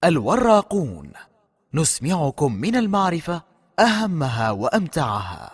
الوراقون، نسمعكم من المعرفة أهمها وأمتعها.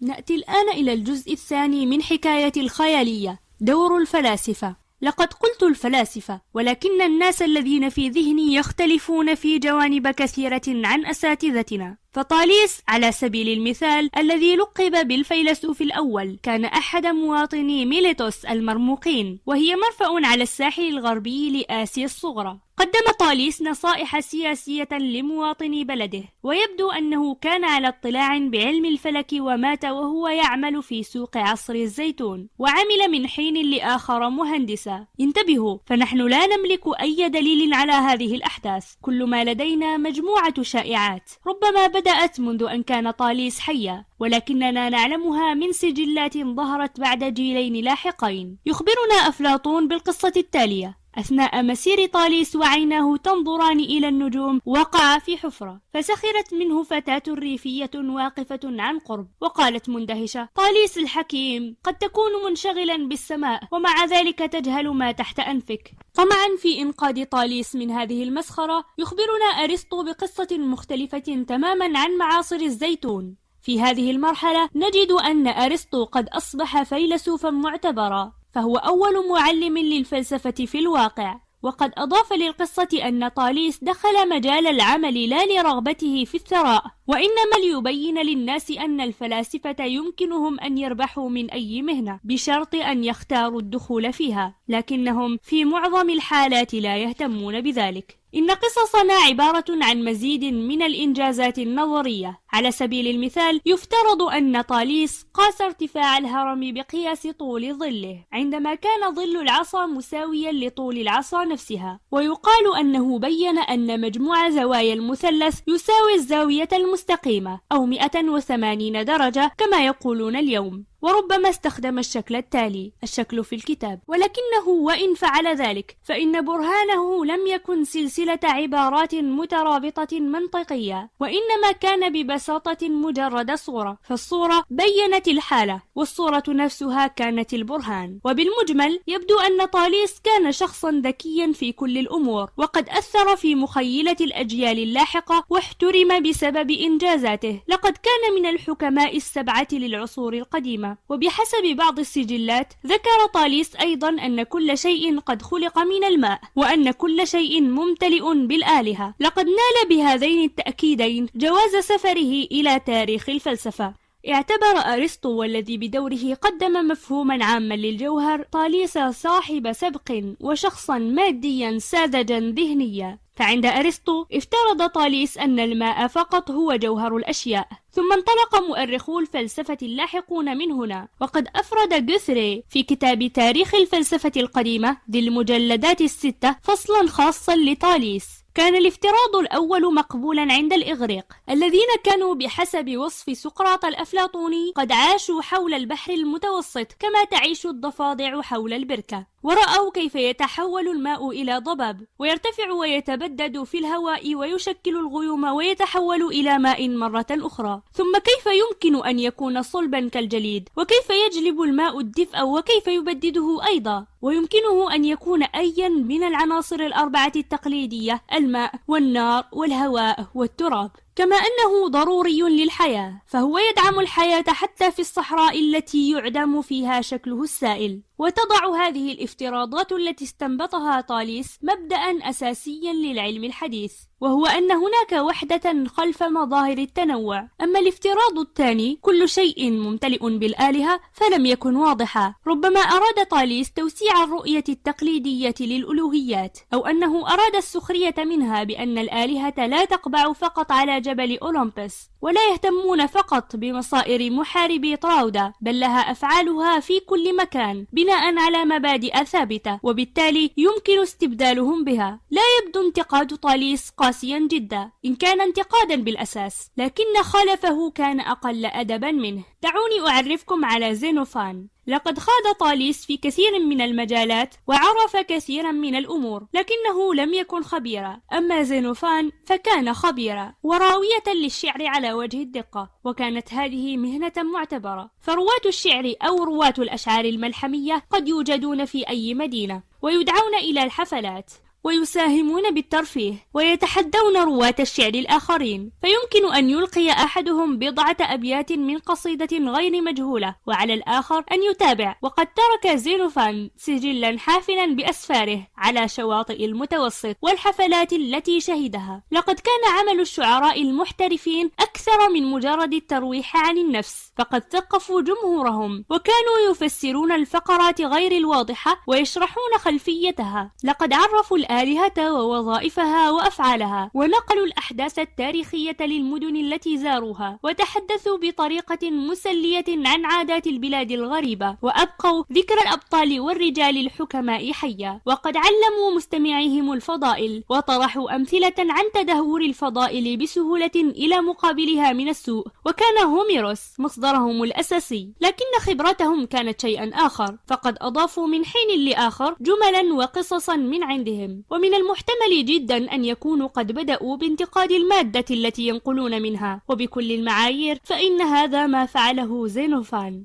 نأتي الآن إلى الجزء الثاني من حكاية الخيالية، دور الفلاسفة. لقد قلت الفلاسفة، ولكن الناس الذين في ذهني يختلفون في جوانب كثيرة عن أساتذتنا. فطاليس على سبيل المثال الذي لقب بالفيلسوف الأول كان أحد مواطني ميليتوس المرموقين، وهي مرفأ على الساحل الغربي لآسيا الصغرى. قدم طاليس نصائح سياسية لمواطني بلده، ويبدو أنه كان على اطلاع بعلم الفلك، ومات وهو يعمل في سوق عصر الزيتون، وعمل من حين لآخر مهندسا. انتبهوا، فنحن لا نملك أي دليل على هذه الأحداث، كل ما لدينا مجموعة شائعات ربما بدأت منذ أن كان طاليس حيا، ولكننا نعلمها من سجلات ظهرت بعد جيلين لاحقين. يخبرنا أفلاطون بالقصة التالية: أثناء مسير طاليس وعيناه تنظران إلى النجوم، وقع في حفرة، فسخرت منه فتاة ريفية واقفة عن قرب، وقالت مندهشة: طاليس الحكيم، قد تكون منشغلا بالسماء، ومع ذلك تجهل ما تحت أنفك. طمعا في إنقاذ طاليس من هذه المسخرة، يخبرنا أرسطو بقصة مختلفة تماما عن معاصر الزيتون. في هذه المرحلة نجد أن أرسطو قد أصبح فيلسوفا معتبرا، فهو أول معلم للفلسفة في الواقع. وقد أضاف للقصة أن طاليس دخل مجال العمل لا لرغبته في الثراء، وإنما ليبين للناس أن الفلاسفة يمكنهم أن يربحوا من أي مهنة بشرط أن يختاروا الدخول فيها، لكنهم في معظم الحالات لا يهتمون بذلك. إن قصصنا عبارة عن مزيد من الإنجازات النظرية. على سبيل المثال، يفترض أن طاليس قاس ارتفاع الهرم بقياس طول ظله، عندما كان ظل العصا مساويا لطول العصا نفسها، ويقال أنه بين أن مجموع زوايا المثلث يساوي الزاوية المستقيمة، أو 180 درجة كما يقولون اليوم. وربما استخدم الشكل التالي، الشكل في الكتاب، ولكنه وإن فعل ذلك فإن برهانه لم يكن سلسلة عبارات مترابطة منطقية، وإنما كان ببساطة مجرد صورة، فالصورة بيّنت الحالة، والصورة نفسها كانت البرهان. وبالمجمل يبدو أن طاليس كان شخصا ذكيا في كل الأمور، وقد أثر في مخيلة الأجيال اللاحقة، واحترم بسبب إنجازاته. لقد كان من الحكماء السبعة للعصور القديمة. وبحسب بعض السجلات ذكر طاليس أيضا أن كل شيء قد خلق من الماء، وأن كل شيء ممتلئ بالآلهة. لقد نال بهذين التأكيدين جواز سفره إلى تاريخ الفلسفة. اعتبر أرسطو، والذي بدوره قدم مفهوما عاما للجوهر، طاليس صاحب سبق وشخصا ماديا ساذجا ذهنيا. فعند أرسطو افترض طاليس أن الماء فقط هو جوهر الأشياء، ثم انطلق مؤرخو الفلسفة اللاحقون من هنا. وقد أفرد جوثري في كتاب تاريخ الفلسفة القديمة ذي المجلدات الستة فصلا خاصا لطاليس. كان الافتراض الأول مقبولا عند الإغريق، الذين كانوا بحسب وصف سقراط الأفلاطوني قد عاشوا حول البحر المتوسط كما تعيش الضفادع حول البركة، ورأوا كيف يتحول الماء إلى ضباب، ويرتفع ويتبدد في الهواء، ويشكل الغيوم ويتحول إلى ماء مرة أخرى. ثم كيف يمكن أن يكون صلبا كالجليد، وكيف يجلب الماء الدفء، وكيف يبدده أيضا، ويمكنه أن يكون أيا من العناصر الأربعة التقليدية: الماء والنار والهواء والتراب. كما أنه ضروري للحياة، فهو يدعم الحياة حتى في الصحراء التي يعدم فيها شكله السائل. وتضع هذه الافتراضات التي استنبطها طاليس مبدأ أساسيا للعلم الحديث، وهو أن هناك وحدة خلف مظاهر التنوع. أما الافتراض الثاني، كل شيء ممتلئ بالآلهة، فلم يكن واضحا. ربما أراد طاليس توسيع الرؤية التقليدية للألوهيات، أو أنه أراد السخرية منها بأن الآلهة لا تقبع فقط على جبل أولمبس، ولا يهتمون فقط بمصائر محاربي طراودة، بل لها أفعالها في كل مكان بناء على مبادئ ثابتة، وبالتالي يمكن استبدالهم بها. لا يبدو انتقاد طاليس قاسيا جدا، إن كان انتقادا بالأساس، لكن خلفه كان أقل أدبا منه. دعوني أعرفكم على زينوفان. لقد خاض طاليس في كثير من المجالات وعرف كثيرا من الأمور، لكنه لم يكن خبيرا. أما زينوفان فكان خبيرا وراوية للشعر على وجه الدقة، وكانت هذه مهنة معتبرة، فرواة الشعر أو رواة الأشعار الملحمية قد يوجدون في أي مدينة ويدعون إلى الحفلات ويساهمون بالترفيه ويتحدون رواة الشعر الآخرين، فيمكن أن يلقي أحدهم بضعة أبيات من قصيدة غير مجهولة وعلى الآخر أن يتابع. وقد ترك زينوفان سجلا حافلا بأسفاره على شواطئ المتوسط والحفلات التي شهدها. لقد كان عمل الشعراء المحترفين أكثر من مجرد الترويح عن النفس، فقد ثقفوا جمهورهم وكانوا يفسرون الفقرات غير الواضحة ويشرحون خلفيتها. لقد عرفوا الآلهة ووظائفها وأفعالها، ونقلوا الأحداث التاريخية للمدن التي زاروها، وتحدثوا بطريقة مسلية عن عادات البلاد الغريبة، وأبقوا ذكر الأبطال والرجال الحكماء حيا. وقد علموا مستمعيهم الفضائل وطرحوا أمثلة عن تدهور الفضائل بسهولة إلى مقابلها من السوء، وكان هوميروس مصدرهم الأساسي. لكن خبرتهم كانت شيئا آخر، فقد أضافوا من حين لآخر جملا وقصصا من عندهم، ومن المحتمل جدا أن يكونوا قد بدأوا بانتقاد المادة التي ينقلون منها، وبكل المعايير فإن هذا ما فعله زينوفان.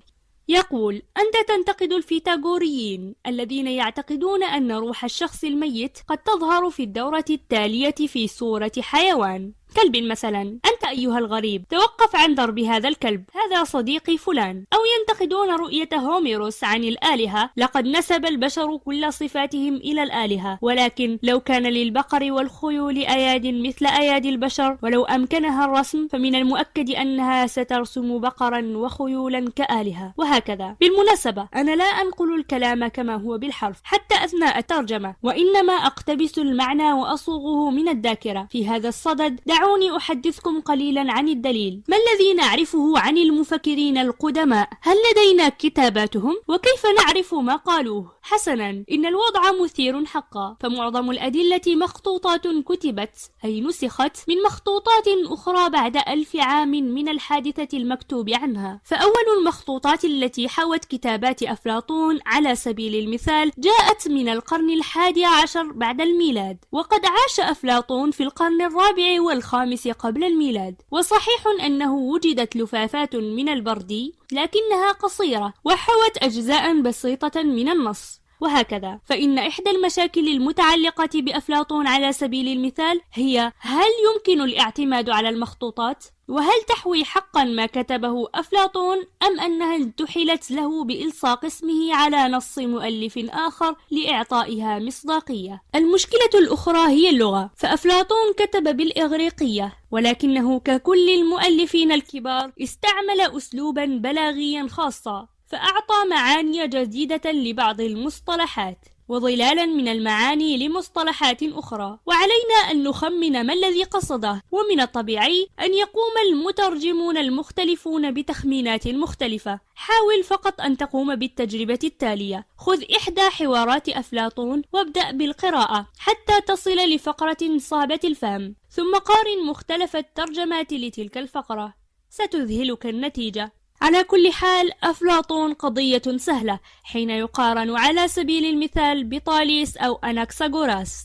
يقول: أنت تنتقد الفيثاغوريين الذين يعتقدون أن روح الشخص الميت قد تظهر في الدورة التالية في صورة حيوان، كلب مثلا. أنت أيها الغريب توقف عن ضرب هذا الكلب، هذا صديقي فلان. أو ينتقدون رؤية هوميروس عن الآلهة، لقد نسب البشر كل صفاتهم إلى الآلهة، ولكن لو كان للبقر والخيول أياد مثل أيادي البشر ولو أمكنها الرسم فمن المؤكد أنها سترسم بقرا وخيولا كآلهة، وهكذا. بالمناسبة أنا لا أنقل الكلام كما هو بالحرف حتى أثناء الترجمة، وإنما أقتبس المعنى وأصوغه من الذاكرة. في هذا الصدد دعوني أحدثكم قليلا عن الدليل. ما الذي نعرفه عن المفكرين القدماء؟ هل لدينا كتاباتهم؟ وكيف نعرف ما قالوه؟ حسنا، إن الوضع مثير حقا، فمعظم الأدلة مخطوطات كتبت أي نسخت من مخطوطات أخرى بعد 1000 عام من الحادثة المكتوب عنها. فأول المخطوطات التي حوت كتابات أفلاطون على سبيل المثال جاءت من القرن 11 بعد الميلاد، وقد عاش أفلاطون في القرن الرابع والخامس قبل الميلاد. وصحيح أنه وجدت لفافات من البردي لكنها قصيرة وحوت أجزاء بسيطة من النص، وهكذا. فإن إحدى المشاكل المتعلقة بأفلاطون على سبيل المثال هي: هل يمكن الاعتماد على المخطوطات؟ وهل تحوي حقا ما كتبه أفلاطون، أم أنها انتحلت له بإلصاق اسمه على نص مؤلف آخر لإعطائها مصداقية؟ المشكلة الأخرى هي اللغة، فأفلاطون كتب بالإغريقية، ولكنه ككل المؤلفين الكبار استعمل أسلوبا بلاغيا خاصا، فأعطى معاني جديدة لبعض المصطلحات وظلالا من المعاني لمصطلحات أخرى، وعلينا أن نخمن ما الذي قصده. ومن الطبيعي أن يقوم المترجمون المختلفون بتخمينات مختلفة. حاول فقط أن تقوم بالتجربة التالية: خذ إحدى حوارات أفلاطون وابدأ بالقراءة حتى تصل لفقرة صعبة الفهم، ثم قارن مختلف الترجمات لتلك الفقرة، ستذهلك النتيجة. على كل حال، أفلاطون قضية سهلة حين يقارن على سبيل المثال بطاليس أو أناكساغوراس،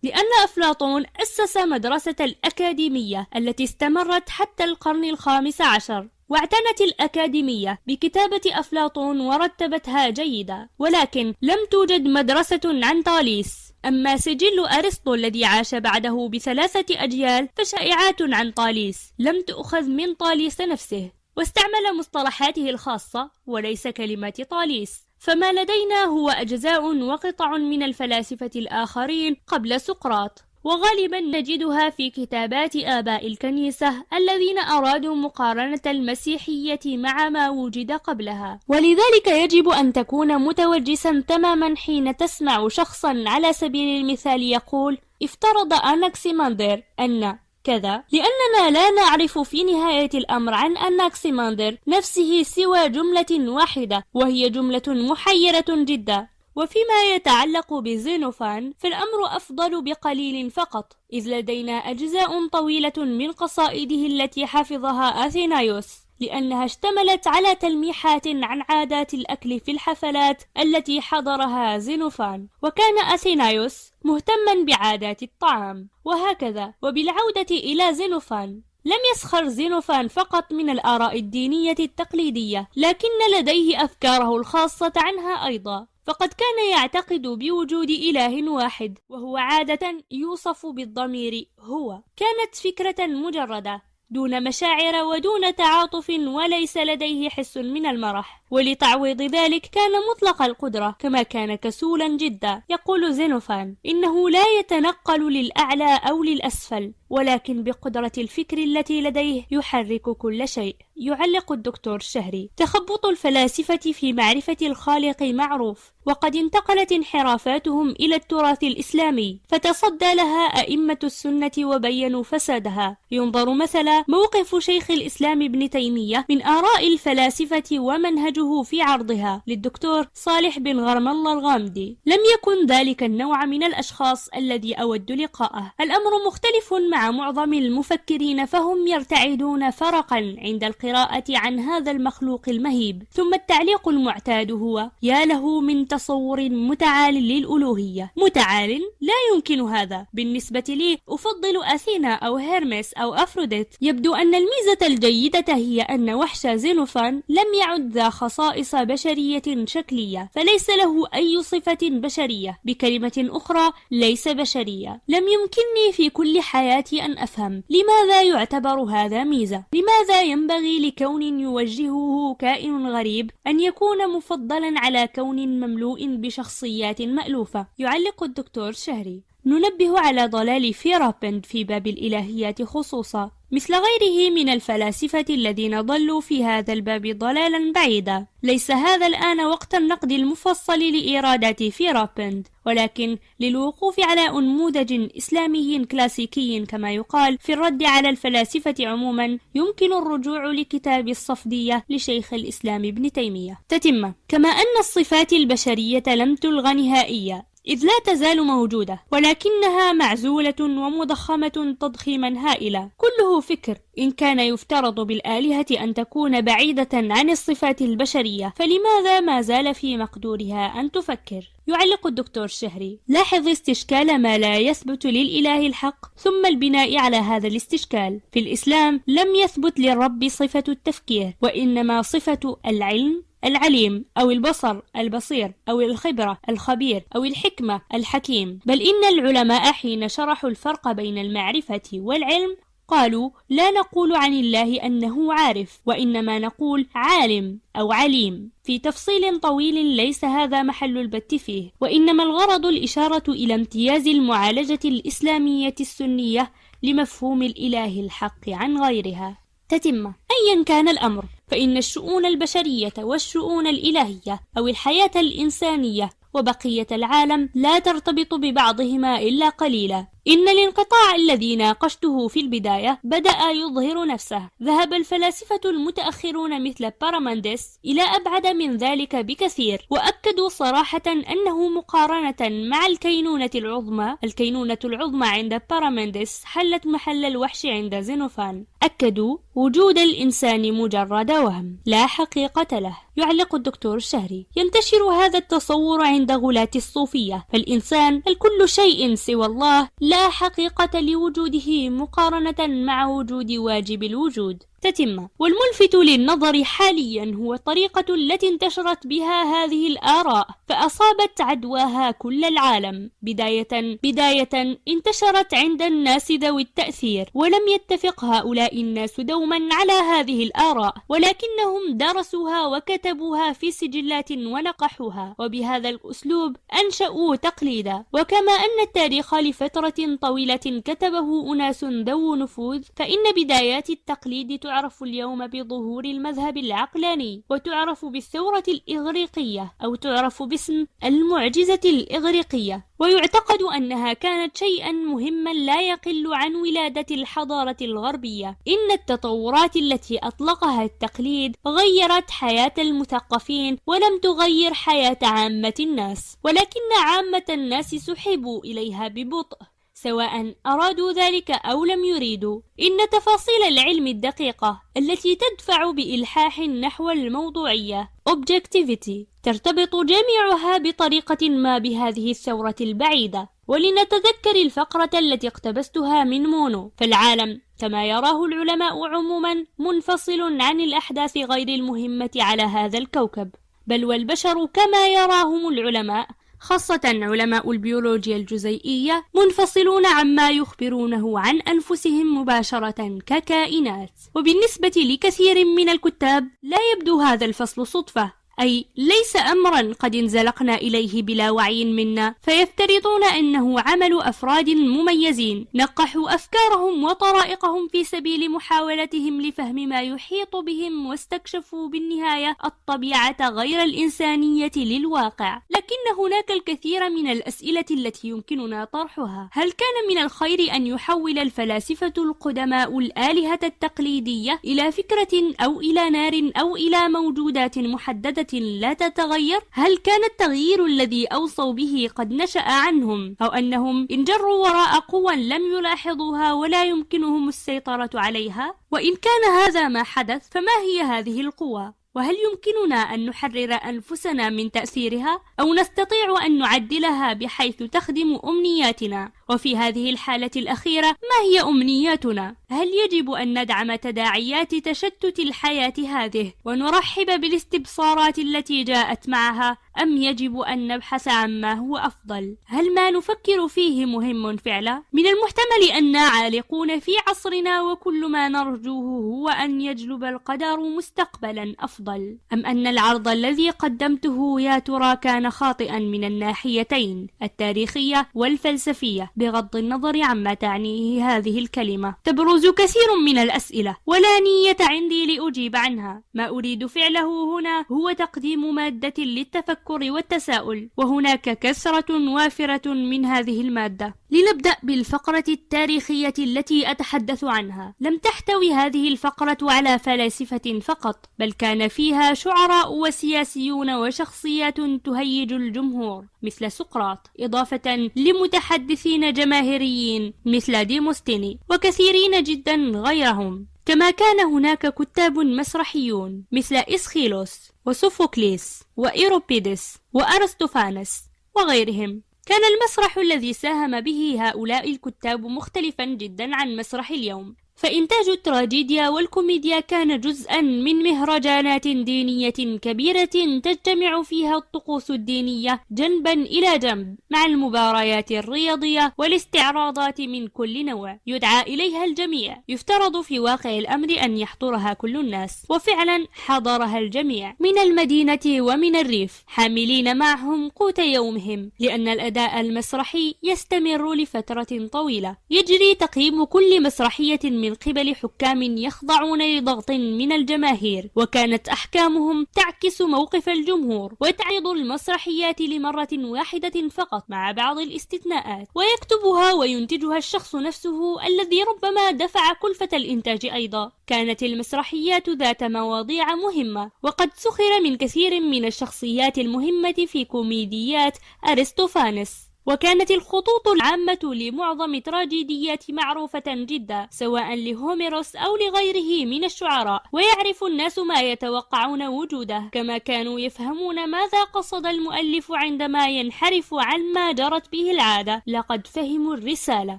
لأن أفلاطون أسس مدرسة الأكاديمية التي استمرت حتى القرن الخامس عشر، واعتنت الأكاديمية بكتابة أفلاطون ورتبتها جيدا، ولكن لم توجد مدرسة عن طاليس. أما سجل أرسطو الذي عاش بعده ب3 أجيال فشائعات عن طاليس لم تؤخذ من طاليس نفسه، واستعمل مصطلحاته الخاصة وليس كلمات طاليس. فما لدينا هو أجزاء وقطع من الفلاسفة الآخرين قبل سقراط، وغالبا نجدها في كتابات آباء الكنيسة الذين أرادوا مقارنة المسيحية مع ما وجد قبلها. ولذلك يجب أن تكون متوجسا تماما حين تسمع شخصا على سبيل المثال يقول: افترض أناكسيماندر أن كذا، لأننا لا نعرف في نهاية الأمر عن أناكسيماندر نفسه سوى جملة واحدة، وهي جملة محيرة جدا. وفيما يتعلق بزينوفان فالأمر أفضل بقليل فقط، إذ لدينا أجزاء طويلة من قصائده التي حفظها أثينايوس، لأنها اشتملت على تلميحات عن عادات الأكل في الحفلات التي حضرها زينوفان، وكان أثينايوس مهتما بعادات الطعام. وهكذا، وبالعودة إلى زينوفان، لم يسخر زينوفان فقط من الآراء الدينية التقليدية، لكن لديه أفكاره الخاصة عنها أيضا، فقد كان يعتقد بوجود إله واحد، وهو عادة يوصف بالضمير هو. كانت فكرة مجردة دون مشاعر ودون تعاطف، وليس لديه حس من المرح، ولتعويض ذلك كان مطلق القدرة، كما كان كسولا جدا. يقول زينوفان إنه لا يتنقل للأعلى أو للأسفل، ولكن بقدرة الفكر التي لديه يحرك كل شيء. يعلق الدكتور الشهري: تخبط الفلاسفة في معرفة الخالق معروف، وقد انتقلت انحرافاتهم إلى التراث الإسلامي، فتصدى لها أئمة السنة وبينوا فسادها. ينظر مثلا موقف شيخ الإسلام ابن تيمية من آراء الفلاسفة ومنهجه في عرضها للدكتور صالح بن غرم الله الغامدي. لم يكن ذلك النوع من الأشخاص الذي أود لقاءه. الأمر مختلف مع معظم المفكرين، فهم يرتعدون فرقا عند القراءة عن هذا المخلوق المهيب. ثم التعليق المعتاد هو: يا له من تصور متعال للألوهية. متعال؟ لا يمكن هذا. بالنسبة لي أفضل أثينا أو هيرمس أو أفروديت. يبدو أن الميزة الجيدة هي أن وحش زينوفان لم يعد ذا خصائص بشرية شكلية، فليس له أي صفة بشرية. بكلمة أخرى، ليس بشرية. لم يمكنني في كل حياتي أن أفهم لماذا يعتبر هذا ميزة. لماذا ينبغي لكون يوجهه كائن غريب أن يكون مفضلا على كون مملوء بشخصيات مألوفة. يعلق الدكتور شهري: ننبه على ضلال فيرابند في باب الإلهيات خصوصا، مثل غيره من الفلاسفة الذين ضلوا في هذا الباب ضلالا بعيدا. ليس هذا الآن وقت النقد المفصل لإيرادات فيرابند، ولكن للوقوف على أنموذج إسلامي كلاسيكي كما يقال في الرد على الفلاسفة عموما. يمكن الرجوع لكتاب الصفدية لشيخ الإسلام ابن تيمية. تتمة: كما أن الصفات البشرية لم تلغى نهائيا، إذ لا تزال موجودة، ولكنها معزولة ومضخمة تضخيما هائلا. كله فكر. إن كان يفترض بالآلهة أن تكون بعيدة عن الصفات البشرية، فلماذا ما زال في مقدورها أن تفكر؟ يعلق الدكتور الشهري: لاحظ استشكال ما لا يثبت للإله الحق، ثم البناء على هذا الاستشكال. في الإسلام لم يثبت للرب صفة التفكير، وإنما صفة العلم العليم، أو البصر البصير، أو الخبرة الخبير، أو الحكمة الحكيم. بل إن العلماء حين شرحوا الفرق بين المعرفة والعلم قالوا: لا نقول عن الله أنه عارف، وإنما نقول عالم أو عليم، في تفصيل طويل ليس هذا محل البت فيه، وإنما الغرض الإشارة إلى امتياز المعالجة الإسلامية السنية لمفهوم الإله الحق عن غيرها. تتمة: أيا كان الأمر، فإن الشؤون البشرية والشؤون الإلهية أو الحياة الإنسانية وبقية العالم لا ترتبط ببعضهما إلا قليلا. إن الانقطاع الذي ناقشته في البداية بدأ يظهر نفسه. ذهب الفلاسفة المتأخرون مثل بارامندس إلى أبعد من ذلك بكثير، وأكدوا صراحة أنه مقارنة مع الكينونة العظمى عند بارامندس حلت محل الوحش عند زينوفان. أكدوا وجود الإنسان مجرد وهم لا حقيقة له. يعلق الدكتور الشهري: ينتشر هذا التصور عند غلاة الصوفية، فالإنسان الكل شيء سوى الله، لا حقيقة لوجوده مقارنة مع وجود واجب الوجود. تتمة: والملفت للنظر حاليا هو الطريقة التي انتشرت بها هذه الآراء، فأصابت عدواها كل العالم. بداية انتشرت عند الناس ذوي التأثير، ولم يتفق هؤلاء الناس دوما على هذه الآراء، ولكنهم درسوها وكتبوها في سجلات ونقحوها، وبهذا الأسلوب أنشأوا تقليدا. وكما أن التاريخ لفترة طويلة كتبه أناس ذو نفوذ، فإن بدايات التقليد تعرف اليوم بظهور المذهب العقلاني، وتعرف بالثورة الإغريقية، أو تعرف باسم المعجزة الإغريقية، ويعتقد أنها كانت شيئا مهما لا يقل عن ولادة الحضارة الغربية. إن التطورات التي أطلقها التقليد غيرت حياة المثقفين، ولم تغير حياة عامة الناس، ولكن عامة الناس سحبوا إليها ببطء. سواء أرادوا ذلك أو لم يريدوا. إن تفاصيل العلم الدقيقة التي تدفع بإلحاح نحو الموضوعية objectivity ترتبط جميعها بطريقة ما بهذه الثورة البعيدة. ولنتذكر الفقرة التي اقتبستها من مونو، فالعالم كما يراه العلماء عموما منفصل عن الأحداث غير المهمة على هذا الكوكب، بل والبشر كما يراهم العلماء خاصة علماء البيولوجيا الجزيئية منفصلون عما يخبرونه عن أنفسهم مباشرة ككائنات. وبالنسبة لكثير من الكتاب لا يبدو هذا الفصل صدفة، أي ليس أمرا قد انزلقنا إليه بلا وعي منا، فيفترضون أنه عمل أفراد مميزين نقحوا أفكارهم وطرائقهم في سبيل محاولتهم لفهم ما يحيط بهم، واستكشفوا بالنهاية الطبيعة غير الإنسانية للواقع. لكن هناك الكثير من الأسئلة التي يمكننا طرحها. هل كان من الخير أن يحول الفلاسفة القدماء الآلهة التقليدية إلى فكرة أو إلى نار أو إلى موجودات محددة لا تتغير؟ هل كان التغيير الذي أوصوا به قد نشأ عنهم، أو أنهم انجروا وراء قوى لم يلاحظوها ولا يمكنهم السيطرة عليها؟ وإن كان هذا ما حدث، فما هي هذه القوى؟ وهل يمكننا أن نحرر أنفسنا من تأثيرها، أو نستطيع أن نعدلها بحيث تخدم أمنياتنا؟ وفي هذه الحالة الأخيرة ما هي أمنياتنا؟ هل يجب أن ندعم تداعيات تشتت الحياة هذه ونرحب بالاستبصارات التي جاءت معها، أم يجب أن نبحث عن ما هو أفضل؟ هل ما نفكر فيه مهم فعلا؟ من المحتمل أننا عالقون في عصرنا وكل ما نرجوه هو أن يجلب القدر مستقبلا أفضل، أم أن العرض الذي قدمته يا ترى كان خاطئا من الناحيتين التاريخية والفلسفية؟ بغض النظر عما تعنيه هذه الكلمة تبرز كثير من الأسئلة، ولا نية عندي لأجيب عنها. ما أريد فعله هنا هو تقديم مادة للتفكر والتساؤل، وهناك كثرة وافرة من هذه المادة. لنبدأ بالفقرة التاريخية التي أتحدث عنها. لم تحتوي هذه الفقرة على فلاسفة فقط، بل كان فيها شعراء وسياسيون وشخصيات تهيج الجمهور مثل سقراط، إضافة لمتحدثين جماهيريين مثل ديموستيني وكثيرين جدا غيرهم. كما كان هناك كتاب مسرحيون مثل إسخيلوس وسوفوكليس وإيروبيدس وأرسطوفانس وغيرهم. كان المسرح الذي ساهم به هؤلاء الكتاب مختلفا جدا عن مسرح اليوم، فإنتاج التراجيديا والكوميديا كان جزءا من مهرجانات دينية كبيرة تجتمع فيها الطقوس الدينية جنبا إلى جنب مع المباريات الرياضية والاستعراضات من كل نوع يدعى إليها الجميع. يفترض في واقع الأمر أن يحضرها كل الناس، وفعلا حضرها الجميع من المدينة ومن الريف، حاملين معهم قوت يومهم، لأن الأداء المسرحي يستمر لفترة طويلة. يجري تقييم كل مسرحية من قبل حكام يخضعون لضغط من الجماهير، وكانت أحكامهم تعكس موقف الجمهور، وتعرض المسرحيات لمرة واحدة فقط مع بعض الاستثناءات، ويكتبها وينتجها الشخص نفسه الذي ربما دفع كلفة الإنتاج أيضا. كانت المسرحيات ذات مواضيع مهمة، وقد سخر من كثير من الشخصيات المهمة في كوميديات أرسطوفانس. وكانت الخطوط العامة لمعظم تراجيديات معروفة جدا، سواء لهوميروس أو لغيره من الشعراء، ويعرف الناس ما يتوقعون وجوده، كما كانوا يفهمون ماذا قصد المؤلف عندما ينحرف عن ما جرت به العادة. لقد فهموا الرسالة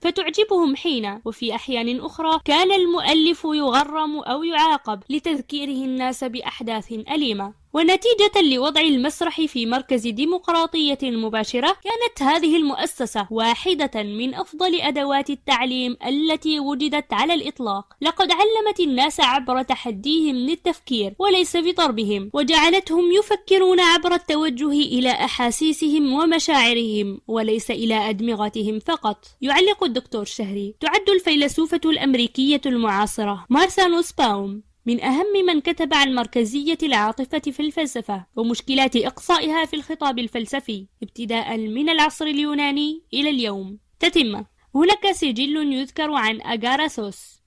فتعجبهم حين، وفي أحيان أخرى كان المؤلف يغرم أو يعاقب لتذكيره الناس بأحداث أليمة. ونتيجة لوضع المسرح في مركز ديمقراطية مباشرة، كانت هذه المؤسسة واحدة من أفضل أدوات التعليم التي وجدت على الإطلاق. لقد علمت الناس عبر تحديهم للتفكير وليس بضربهم، وجعلتهم يفكرون عبر التوجه إلى أحاسيسهم ومشاعرهم وليس إلى أدمغتهم فقط. يعلق الدكتور شهري: تعد الفيلسوفة الأمريكية المعاصرة مارثا نوسباوم من أهم من كتب عن مركزية العاطفة في الفلسفة ومشكلات إقصائها في الخطاب الفلسفي، ابتداء من العصر اليوناني إلى اليوم. تتمة: هناك سجل يذكر عن أغاراثوس.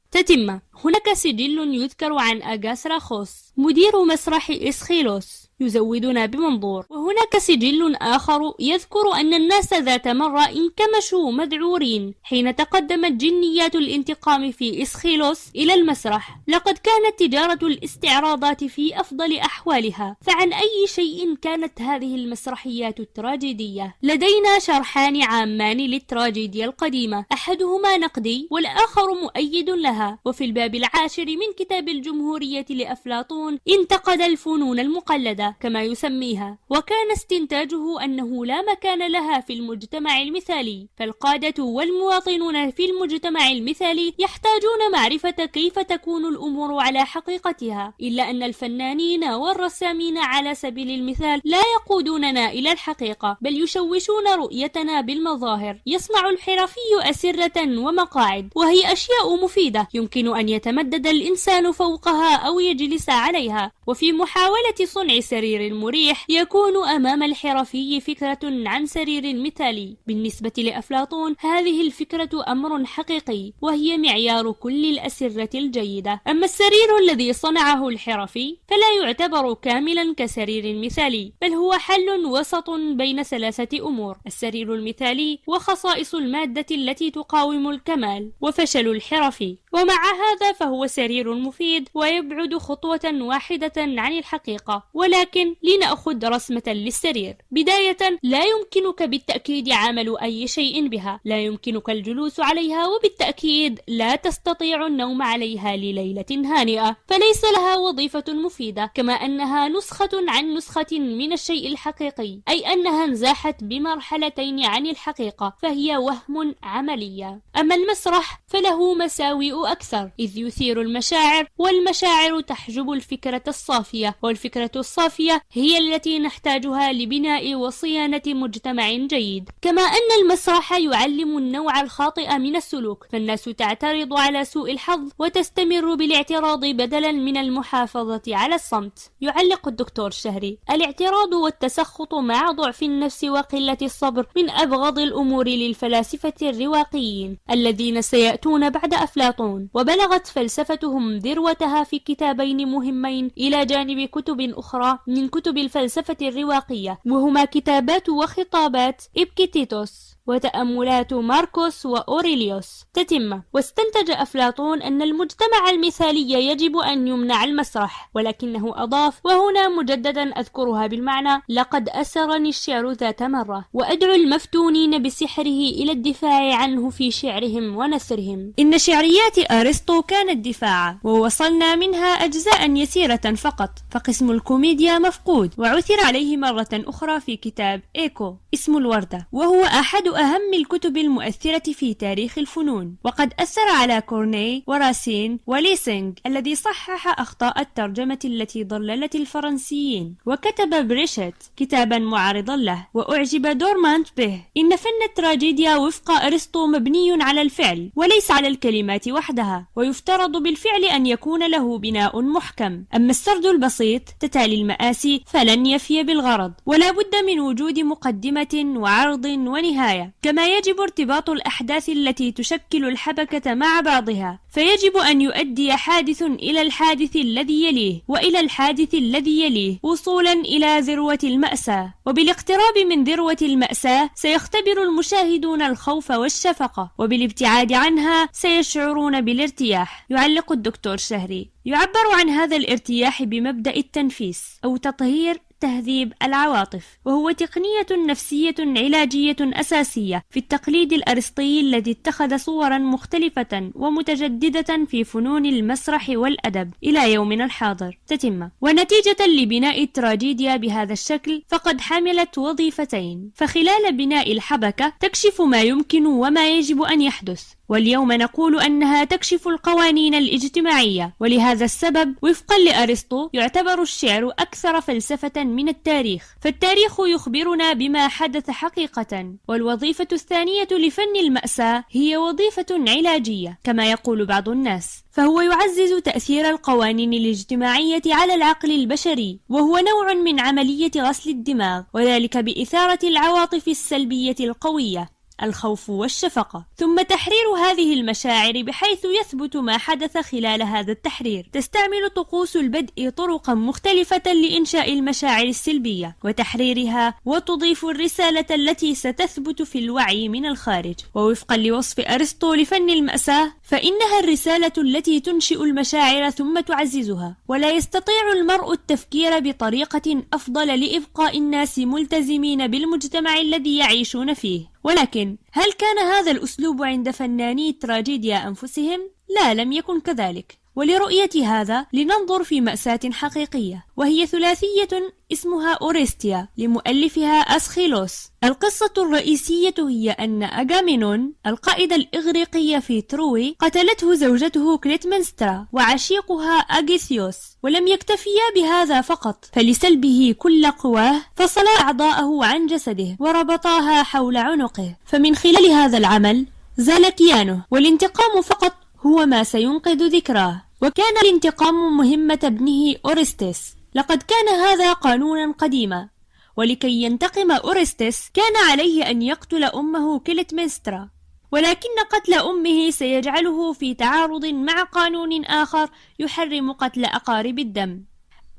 هناك سجل يذكر عن أغاثراخوس مدير مسرح إسخيلوس. يزودنا بمنظور. وهناك سجل آخر يذكر أن الناس ذات مرة انكمشوا مذعورين حين تقدمت جنيات الانتقام في إسخيلوس إلى المسرح. لقد كانت تجارة الاستعراضات في أفضل أحوالها، فعن أي شيء كانت هذه المسرحيات التراجيدية؟ لدينا شرحان عامان للتراجيديا القديمة، أحدهما نقدي والآخر مؤيد لها. وفي الباب 10 من كتاب الجمهورية لأفلاطون انتقد الفنون المقلدة كما يسميها، وكان استنتاجه أنه لا مكان لها في المجتمع المثالي، فالقادة والمواطنون في المجتمع المثالي يحتاجون معرفة كيف تكون الأمور على حقيقتها، إلا أن الفنانين والرسامين على سبيل المثال لا يقودوننا إلى الحقيقة، بل يشوشون رؤيتنا بالمظاهر. يصنع الحرفي أسرة ومقاعد، وهي أشياء مفيدة يمكن أن يتمدد الإنسان فوقها أو يجلس عليها، وفي محاولة صنع سرير مريح يكون أمام الحرفي فكرة عن سرير مثالي. بالنسبة لأفلاطون هذه الفكرة أمر حقيقي، وهي معيار كل الأسرة الجيدة. أما السرير الذي صنعه الحرفي فلا يعتبر كاملا كسرير مثالي، بل هو حل وسط بين 3 أمور: السرير المثالي، وخصائص المادة التي تقاوم الكمال، وفشل الحرفي. ومع هذا فهو سرير مفيد ويبعد خطوة واحدة عن الحقيقة. ولكن لنأخذ رسمة للسرير. بداية، لا يمكنك بالتأكيد عمل أي شيء بها، لا يمكنك الجلوس عليها، وبالتأكيد لا تستطيع النوم عليها لليلة هانئة، فليس لها وظيفة مفيدة، كما أنها نسخة عن نسخة من الشيء الحقيقي، أي أنها انزاحت بمرحلتين عن الحقيقة، فهي وهم عملية. أما المسرح فله مساوئ أكثر، إذ يثير المشاعر، والمشاعر تحجب الفكرة الصافية، والفكرة الصافية هي التي نحتاجها لبناء وصيانة مجتمع جيد. كما أن المسرح يعلم النوع الخاطئ من السلوك، فالناس تعترض على سوء الحظ وتستمر بالاعتراض بدلا من المحافظة على الصمت. يعلق الدكتور الشهري: الاعتراض والتسخط مع ضعف النفس وقلة الصبر من أبغض الأمور للفلاسفة الرواقيين الذين سيأتون بعد أفلاطون، وبلغت فلسفتهم ذروتها في كتابين مهمين إلى جانب كتب أخرى من كتب الفلسفة الرواقية، وهما كتابات وخطابات إبكتيتوس وتأملات ماركوس وأوريليوس. تتمة. واستنتج أفلاطون أن المجتمع المثالي يجب أن يمنع المسرح، ولكنه أضاف، وهنا مجددا أذكرها بالمعنى: لقد أسرني الشعر ذات مرة، وأدعو المفتونين بسحره إلى الدفاع عنه في شعرهم ونثرهم. إن شعريات أرسطو كانت دفاعا، ووصلنا منها أجزاء يسيرة فقط، فقسم الكوميديا مفقود، وعثر عليه مرة أخرى في كتاب إيكو اسم الوردة، وهو أحد أهم الكتب المؤثرة في تاريخ الفنون، وقد أثر على كورني وراسين وليسينغ الذي صحح أخطاء الترجمة التي ضللت الفرنسيين، وكتب بريشيت كتابا معارضا له، وأعجب دورمانت به. إن فن التراجيديا وفق أرسطو مبني على الفعل وليس على الكلمات وحدها، ويفترض بالفعل أن يكون له بناء محكم. أما السرد البسيط تتالي المآسي فلن يفي بالغرض، ولا بد من وجود مقدمة وعرض ونهاية، كما يجب ارتباط الأحداث التي تشكل الحبكة مع بعضها، فيجب أن يؤدي حادث إلى الحادث الذي يليه، وإلى الحادث الذي يليه، وصولا إلى ذروة المأساة. وبالاقتراب من ذروة المأساة سيختبر المشاهدون الخوف والشفقة، وبالابتعاد عنها سيشعرون بالارتياح. يعلق الدكتور شهري: يعبر عن هذا الارتياح بمبدأ التنفيس أو تطهير تهذيب العواطف، وهو تقنية نفسية علاجية أساسية في التقليد الأرسطي الذي اتخذ صورا مختلفة ومتجددة في فنون المسرح والأدب إلى يومنا الحاضر. تتمة. ونتيجة لبناء التراجيديا بهذا الشكل فقد حملت وظيفتين، فخلال بناء الحبكة تكشف ما يمكن وما يجب أن يحدث، واليوم نقول أنها تكشف القوانين الاجتماعية. ولهذا السبب وفقا لأرسطو يعتبر الشعر أكثر فلسفة من التاريخ، فالتاريخ يخبرنا بما حدث حقيقة. والوظيفة الثانية لفن المأساة هي وظيفة علاجية كما يقول بعض الناس، فهو يعزز تأثير القوانين الاجتماعية على العقل البشري، وهو نوع من عملية غسل الدماغ، وذلك بإثارة العواطف السلبية القوية. الخوف والشفقة، ثم تحرير هذه المشاعر بحيث يثبت ما حدث خلال هذا التحرير. تستعمل طقوس البدء طرقا مختلفة لإنشاء المشاعر السلبية وتحريرها، وتضيف الرسالة التي ستثبت في الوعي من الخارج. ووفقا لوصف أرسطو لفن المأساة، فإنها الرسالة التي تنشئ المشاعر ثم تعززها، ولا يستطيع المرء التفكير بطريقة أفضل لإبقاء الناس ملتزمين بالمجتمع الذي يعيشون فيه. ولكن هل كان هذا الأسلوب عند فناني التراجيديا أنفسهم؟ لا، لم يكن كذلك. ولرؤية هذا لننظر في مأساة حقيقية، وهي ثلاثية اسمها أورستيا لمؤلفها أسخيلوس. القصة الرئيسية هي أن أغامينون القائد الإغريقي في تروي قتلته زوجته كليتمنسترا وعشيقها أغيثيوس، ولم يكتفيا بهذا فقط، فلسلبه كل قواه فصلا أعضاءه عن جسده وربطاها حول عنقه، فمن خلال هذا العمل زال كيانه، والانتقام فقط هو ما سينقذ ذكراه. وكان الانتقام مهمة ابنه أورستيس، لقد كان هذا قانونا قديما، ولكي ينتقم أورستيس كان عليه أن يقتل أمه كليتمنسترا، ولكن قتل أمه سيجعله في تعارض مع قانون آخر يحرم قتل أقارب الدم.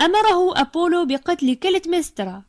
أمره أبولو بقتل كليتمنسترا،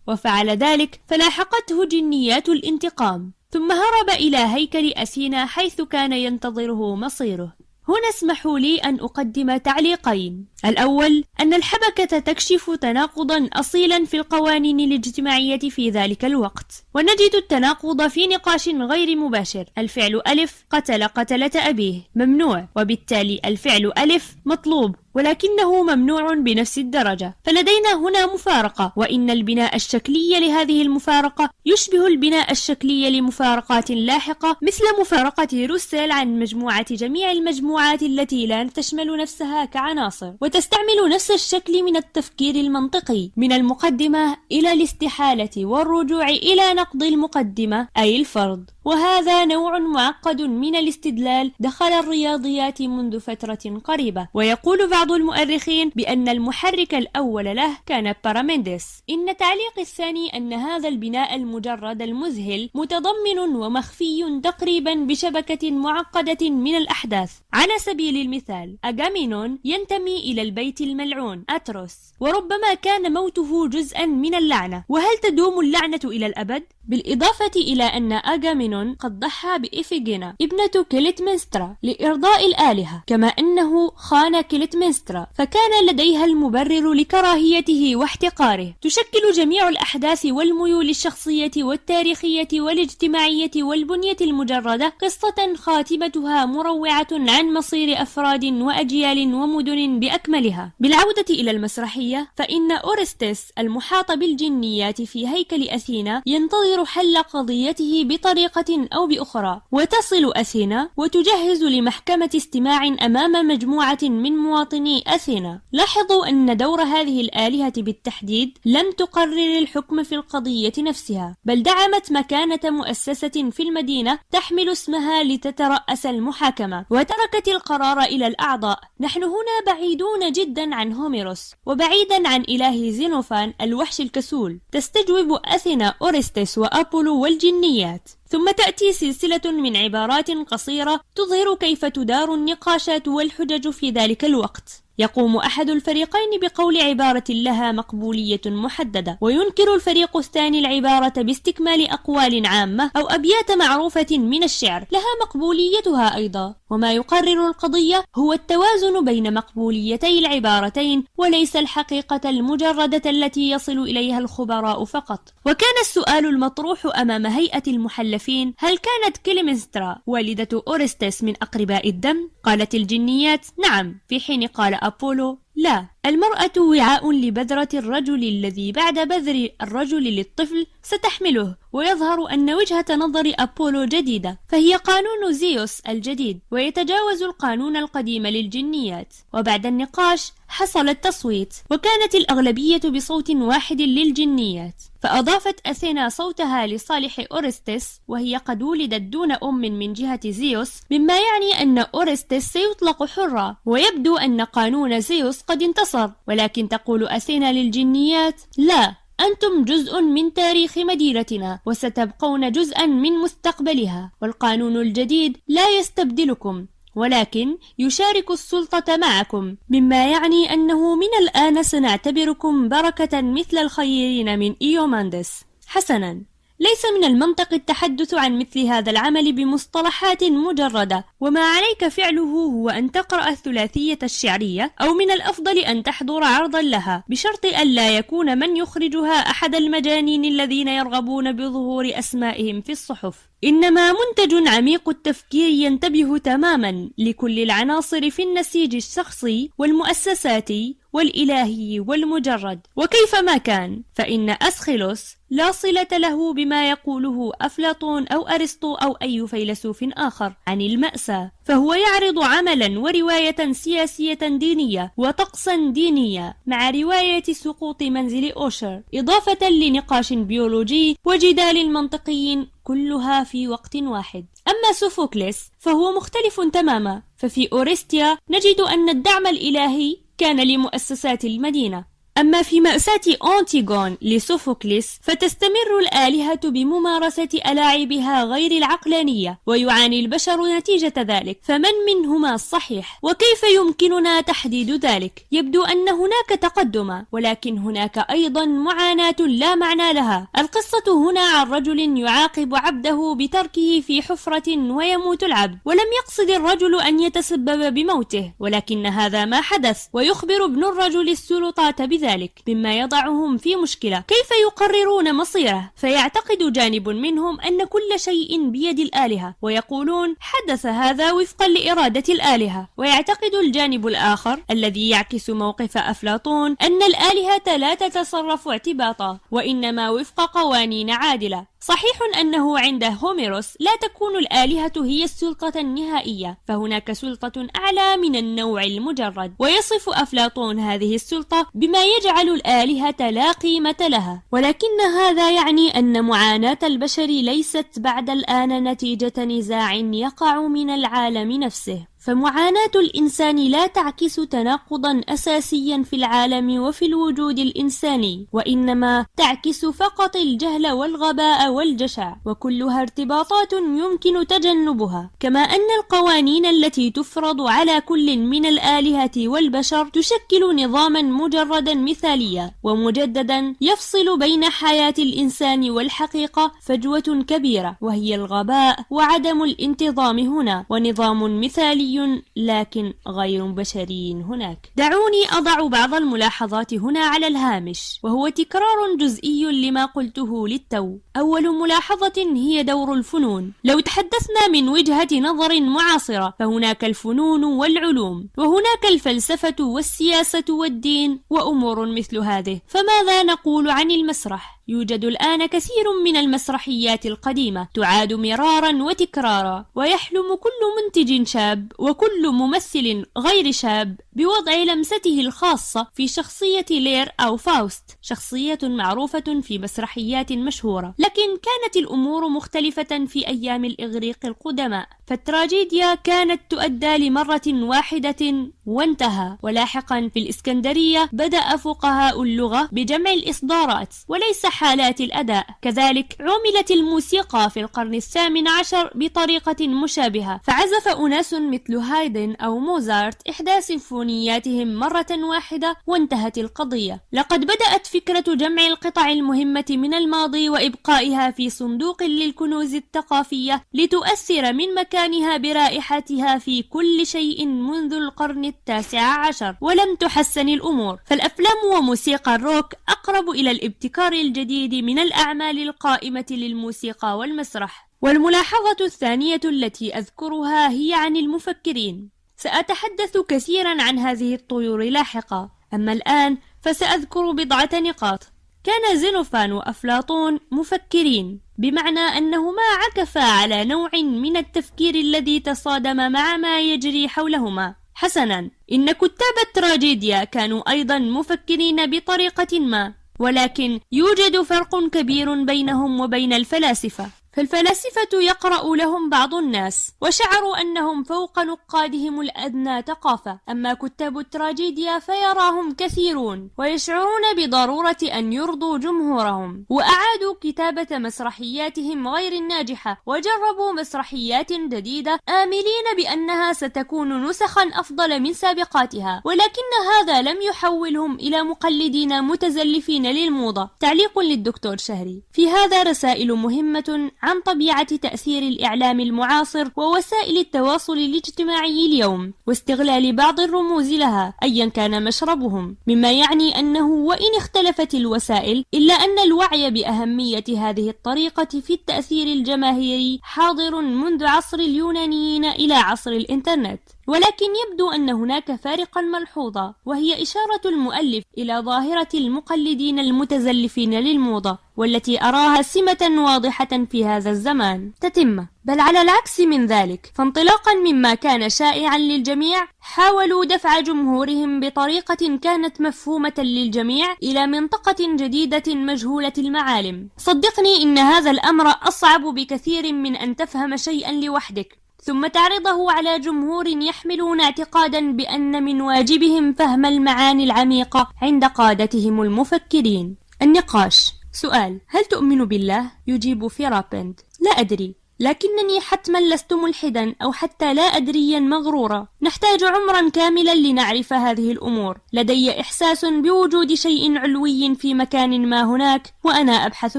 وفعل ذلك، فلاحقته جنيات الانتقام، ثم هرب إلى هيكل أثينا حيث كان ينتظره مصيره. هنا اسمحوا لي أن أقدم تعليقين. الأول، أن الحبكة تكشف تناقضا أصيلا في القوانين الاجتماعية في ذلك الوقت، ونجد التناقض في نقاش غير مباشر. الفعل ألف قتل قتلة أبيه ممنوع، وبالتالي الفعل ألف مطلوب، ولكنه ممنوع بنفس الدرجة. فلدينا هنا مفارقة، وإن البناء الشكلي لهذه المفارقة يشبه البناء الشكلي لمفارقات لاحقة، مثل مفارقة روسيل عن مجموعة جميع المجموعات التي لا تشمل نفسها كعناصر، وتستعمل نفس الشكل من التفكير المنطقي من المقدمة إلى الاستحالة والرجوع إلى نقض المقدمة أي الفرض. وهذا نوع معقد من الاستدلال دخل الرياضيات منذ فترة قريبة، ويقول بعض المؤرخين بأن المحرك الأول له كان باراميندس. إن تعليق الثاني أن هذا البناء المجرد المذهل متضمن ومخفي تقريبا بشبكة معقدة من الأحداث. على سبيل المثال، أغامينون ينتمي إلى البيت الملعون أتروس، وربما كان موته جزءا من اللعنة. وهل تدوم اللعنة إلى الأبد؟ بالإضافة إلى أن أغامينون قد ضحى بإفيجينا ابنة كليتمنسترا لإرضاء الآلهة، كما أنه خان كليتمنسترا، فكان لديها المبرر لكراهيته واحتقاره. تشكل جميع الأحداث والميول الشخصية والتاريخية والاجتماعية والبنية المجردة قصة خاتمتها مروعة عن مصير أفراد وأجيال ومدن بأكملها. بالعودة إلى المسرحية، فإن أورستيس المحاط بالجنيات في هيكل أثينا ينتظر حل قضيته بطريقة أو بأخرى، وتصل أثينا وتجهز لمحكمة استماع أمام مجموعة من مواطني أثينا. لاحظوا أن دور هذه الآلهة بالتحديد لم تقرر الحكم في القضية نفسها، بل دعمت مكانة مؤسسة في المدينة تحمل اسمها لتترأس المحاكمة، وتركت القرار إلى الأعضاء. نحن هنا بعيدون جدا عن هوميروس، وبعيدا عن إله زينوفان الوحش الكسول. تستجوب أثينا أورستيس وأبولو والجنيات، ثم تأتي سلسلة من عبارات قصيرة تظهر كيف تدار النقاشات والحجج في ذلك الوقت. يقوم أحد الفريقين بقول عبارة لها مقبولية محددة، وينكر الفريق الثاني العبارة باستكمال أقوال عامة أو أبيات معروفة من الشعر لها مقبوليتها أيضا. وما يقرر القضية هو التوازن بين مقبوليتي العبارتين، وليس الحقيقة المجردة التي يصل إليها الخبراء فقط. وكان السؤال المطروح أمام هيئة المحلفين: هل كانت كليمنسترا والدة أورستيس من أقرباء الدم؟ قالت الجنيات نعم، في حين قال أبولو لا، المرأة وعاء لبذرة الرجل الذي بعد بذر الرجل للطفل ستحمله. ويظهر أن وجهة نظر أبولو جديدة، فهي قانون زيوس الجديد، ويتجاوز القانون القديم للجنيات. وبعد النقاش حصل التصويت، وكانت الأغلبية بصوت واحد للجنيات، فأضافت أثينا صوتها لصالح أورستيس، وهي قد ولدت دون أم من جهة زيوس، مما يعني أن أورستيس سيطلق حرا. ويبدو أن قانون زيوس قد انتصر، ولكن تقول أثينا للجنيات لا، أنتم جزء من تاريخ مدينتنا وستبقون جزءا من مستقبلها، والقانون الجديد لا يستبدلكم ولكن يشارك السلطة معكم، مما يعني أنه من الآن سنعتبركم بركة مثل الخيرين من إيوماندس. حسنا، ليس من المنطق التحدث عن مثل هذا العمل بمصطلحات مجردة، وما عليك فعله هو أن تقرأ الثلاثية الشعرية، أو من الأفضل أن تحضر عرضا لها، بشرط أن لا يكون من يخرجها أحد المجانين الذين يرغبون بظهور أسمائهم في الصحف، إنما منتج عميق التفكير ينتبه تماما لكل العناصر في النسيج الشخصي والمؤسساتي والإلهي والمجرد. وكيفما كان فإن أسخيلوس لا صلة له بما يقوله أفلاطون أو أرسطو أو أي فيلسوف آخر عن المأساة، فهو يعرض عملا ورواية سياسية دينية وطقسا دينية مع رواية سقوط منزل أوشر، إضافة لنقاش بيولوجي وجدال منطقي، كلها في وقت واحد. أما سوفوكليس فهو مختلف تماما، ففي أورستيا نجد أن الدعم الإلهي كان لمؤسسات المدينة، أما في مأساة أنتيغون لسوفوكليس فتستمر الآلهة بممارسة ألاعبها غير العقلانية، ويعاني البشر نتيجة ذلك، فمن منهما الصحيح؟ وكيف يمكننا تحديد ذلك؟ يبدو أن هناك تقدم، ولكن هناك أيضا معاناة لا معنى لها. القصة هنا عن رجل يعاقب عبده بتركه في حفرة ويموت العبد، ولم يقصد الرجل أن يتسبب بموته، ولكن هذا ما حدث، ويخبر ابن الرجل السلطات بذلك، مما يضعهم في مشكلة. كيف يقررون مصيره؟ فيعتقد جانب منهم أن كل شيء بيد الآلهة، ويقولون حدث هذا وفقا لإرادة الآلهة، ويعتقد الجانب الآخر الذي يعكس موقف أفلاطون أن الآلهة لا تتصرف اعتباطا، وإنما وفق قوانين عادلة. صحيح أنه عند هوميروس لا تكون الآلهة هي السلطة النهائية، فهناك سلطة أعلى من النوع المجرد، ويصف أفلاطون هذه السلطة بما يجعل الآلهة لا قيمة لها. ولكن هذا يعني أن معاناة البشر ليست بعد الآن نتيجة نزاع يقع من العالم نفسه، فمعاناة الإنسان لا تعكس تناقضا أساسيا في العالم وفي الوجود الإنساني، وإنما تعكس فقط الجهل والغباء والجشع، وكلها ارتباطات يمكن تجنبها. كما أن القوانين التي تفرض على كل من الآلهة والبشر تشكل نظاما مجردا مثاليا ومجددا يفصل بين حياة الإنسان والحقيقة فجوة كبيرة، وهي الغباء وعدم الانتظام هنا، ونظام مثالي لكن غير بشري هناك. دعوني أضع بعض الملاحظات هنا على الهامش، وهو تكرار جزئي لما قلته للتو. أول ملاحظة هي دور الفنون. لو تحدثنا من وجهة نظر معاصرة فهناك الفنون والعلوم، وهناك الفلسفة والسياسة والدين وأمور مثل هذه. فماذا نقول عن المسرح؟ يوجد الآن كثير من المسرحيات القديمة تعاد مرارا وتكرارا، ويحلم كل منتج شاب وكل ممثل غير شاب بوضع لمسته الخاصة في شخصية لير أو فاوست، شخصية معروفة في مسرحيات مشهورة. لكن كانت الأمور مختلفة في أيام الإغريق القدماء، فالتراجيديا كانت تؤدى لمرة واحدة وانتهى. ولاحقا في الإسكندرية بدأ فقهاء اللغة بجمع الإصدارات وليس حالات الأداء. كذلك عملت الموسيقى في القرن الثامن عشر بطريقة مشابهة، فعزف أناس مثل هايدن أو موزارت إحدى سيمفونياتهم مرة واحدة وانتهت القضية. لقد بدأت فكرة جمع القطع المهمة من الماضي وإبقائها في صندوق للكنوز الثقافية لتؤثر من مكانها برائحتها في كل شيء منذ القرن التاسع عشر، ولم تحسن الأمور، فالأفلام وموسيقى الروك أقرب إلى الابتكار الجديد من الأعمال القائمة للموسيقى والمسرح. والملاحظة الثانية التي أذكرها هي عن المفكرين. سأتحدث كثيرا عن هذه الطيور لاحقا، أما الآن فسأذكر بضعة نقاط. كان زينوفان وأفلاطون مفكرين، بمعنى أنهما عكفا على نوع من التفكير الذي تصادم مع ما يجري حولهما. حسنا، إن كتاب التراجيديا كانوا أيضا مفكرين بطريقة ما، ولكن يوجد فرق كبير بينهم وبين الفلاسفة. فالفلاسفة يقرأ لهم بعض الناس وشعروا أنهم فوق نقادهم الأدنى ثقافة، أما كتاب التراجيديا فيراهم كثيرون ويشعرون بضرورة أن يرضوا جمهورهم، وأعادوا كتابة مسرحياتهم غير الناجحة وجربوا مسرحيات جديدة آملين بأنها ستكون نسخا أفضل من سابقاتها، ولكن هذا لم يحولهم إلى مقلدين متزلفين للموضة. تعليق للدكتور شهري: في هذا رسائل مهمة عن طبيعة تأثير الإعلام المعاصر ووسائل التواصل الاجتماعي اليوم واستغلال بعض الرموز لها أيا كان مشربهم، مما يعني أنه وإن اختلفت الوسائل إلا أن الوعي بأهمية هذه الطريقة في التأثير الجماهيري حاضر منذ عصر اليونانيين إلى عصر الإنترنت، ولكن يبدو أن هناك فارقا ملحوظا، وهي إشارة المؤلف إلى ظاهرة المقلدين المتزلفين للموضة، والتي أراها سمة واضحة في هذا الزمان. تتمة: بل على العكس من ذلك، فانطلاقا مما كان شائعا للجميع حاولوا دفع جمهورهم بطريقة كانت مفهومة للجميع إلى منطقة جديدة مجهولة المعالم. صدقني إن هذا الأمر أصعب بكثير من أن تفهم شيئا لوحدك ثم تعرضه على جمهور يحملون اعتقادا بأن من واجبهم فهم المعاني العميقة عند قادتهم المفكرين. النقاش: سؤال: هل تؤمن بالله؟ يجيب فيرابند: لا أدري، لكنني حتما لست ملحدا أو حتى لا أدريا مغرورا. نحتاج عمرا كاملا لنعرف هذه الأمور. لدي إحساس بوجود شيء علوي في مكان ما هناك، وأنا أبحث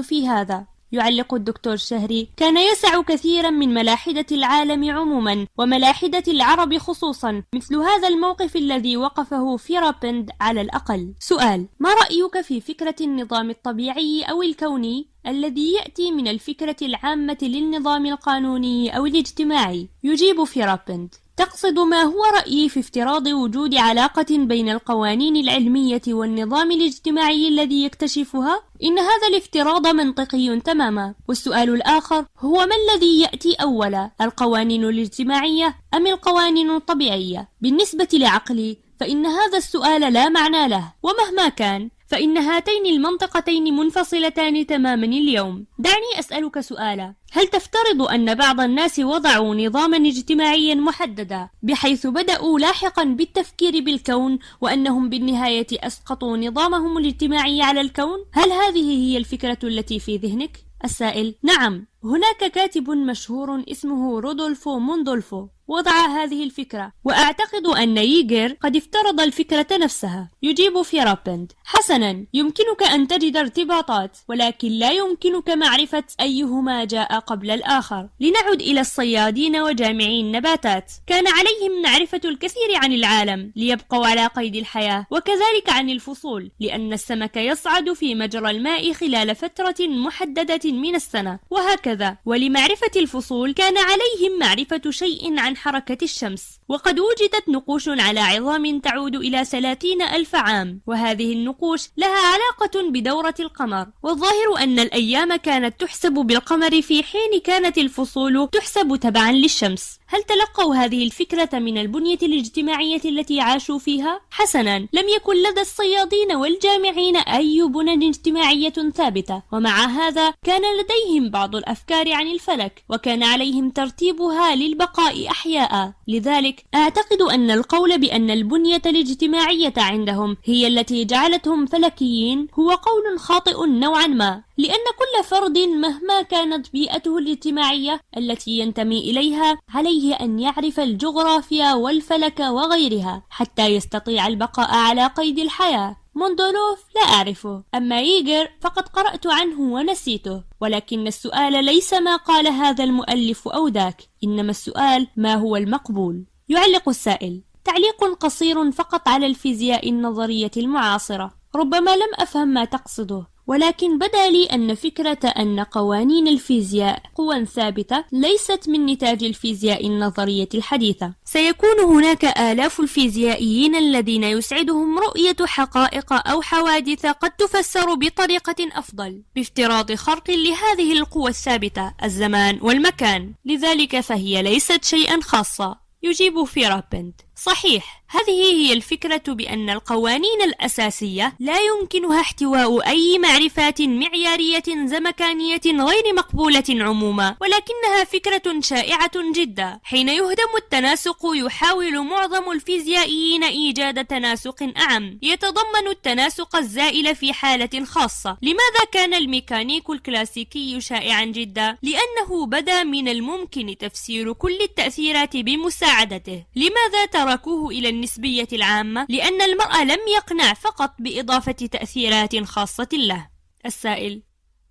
في هذا. يعلق الدكتور شهري: كان يسع كثيرا من ملاحدة العالم عموما وملاحدة العرب خصوصا مثل هذا الموقف الذي وقفه فيرابند على الأقل. سؤال: ما رأيك في فكرة النظام الطبيعي أو الكوني الذي يأتي من الفكرة العامة للنظام القانوني أو الاجتماعي؟ يجيب فيرابند: تقصد ما هو رأيي في افتراض وجود علاقة بين القوانين العلمية والنظام الاجتماعي الذي يكتشفها؟ إن هذا الافتراض منطقي تماما. والسؤال الآخر هو: ما الذي يأتي أولا، القوانين الاجتماعية أم القوانين الطبيعية؟ بالنسبة لعقلي فإن هذا السؤال لا معنى له، ومهما كان فإن هاتين المنطقتين منفصلتان تماما اليوم. دعني أسألك سؤالا: هل تفترض أن بعض الناس وضعوا نظاما اجتماعيا محددا بحيث بدأوا لاحقا بالتفكير بالكون وأنهم بالنهاية أسقطوا نظامهم الاجتماعي على الكون؟ هل هذه هي الفكرة التي في ذهنك؟ السائل: نعم، هناك كاتب مشهور اسمه رودولفو موندولفو وضع هذه الفكرة، وأعتقد أن ييجر قد افترض الفكرة نفسها. يجيب فيرابند: حسنا، يمكنك أن تجد ارتباطات، ولكن لا يمكنك معرفة أيهما جاء قبل الآخر. لنعد إلى الصيادين وجامعي النباتات. كان عليهم معرفة الكثير عن العالم ليبقوا على قيد الحياة، وكذلك عن الفصول، لأن السمك يصعد في مجرى الماء خلال فترة محددة من السنة، وهكذا. ولمعرفة الفصول كان عليهم معرفة شيء عن حركة الشمس، وقد وجدت نقوش على عظام تعود إلى 30,000 عام، وهذه النقوش لها علاقة بدورة القمر، والظاهر أن الأيام كانت تحسب بالقمر في حين كانت الفصول تحسب تبعا للشمس. هل تلقوا هذه الفكرة من البنية الاجتماعية التي عاشوا فيها؟ حسنا، لم يكن لدى الصيادين والجامعين أي بنى اجتماعية ثابتة، ومع هذا كان لديهم بعض الأفكار عن الفلك، وكان عليهم ترتيبها للبقاء أحياء. لذلك أعتقد أن القول بأن البنية الاجتماعية عندهم هي التي جعلتهم فلكيين هو قول خاطئ نوعا ما، لأن كل فرد مهما كانت بيئته الاجتماعية التي ينتمي إليها عليه أن يعرف الجغرافيا والفلك وغيرها حتى يستطيع البقاء على قيد الحياة. موندولوف لا أعرفه، أما ييجر فقد قرأت عنه ونسيته. ولكن السؤال ليس ما قال هذا المؤلف أو ذاك، إنما السؤال ما هو المقبول. يعلق السائل: تعليق قصير فقط على الفيزياء النظرية المعاصرة. ربما لم أفهم ما تقصده، ولكن بدا لي أن فكرة أن قوانين الفيزياء قوى ثابتة ليست من نتاج الفيزياء النظرية الحديثة. سيكون هناك آلاف الفيزيائيين الذين يسعدهم رؤية حقائق أو حوادث قد تفسر بطريقة أفضل بافتراض خرق لهذه القوى الثابتة، الزمان والمكان، لذلك فهي ليست شيئا خاصا. يجيب فيرابند: صحيح، هذه هي الفكرة بأن القوانين الأساسية لا يمكنها احتواء أي معرفات معيارية زمكانية غير مقبولة عموما، ولكنها فكرة شائعة جدا. حين يهدم التناسق يحاول معظم الفيزيائيين إيجاد تناسق أعم يتضمن التناسق الزائل في حالة خاصة. لماذا كان الميكانيك الكلاسيكي شائعا جدا؟ لأنه بدا من الممكن تفسير كل التأثيرات بمساعدته. لماذا تركوه إلى النسبية العامة؟ لأن المرء لم يقنع فقط بإضافة تأثيرات خاصة له. السائل: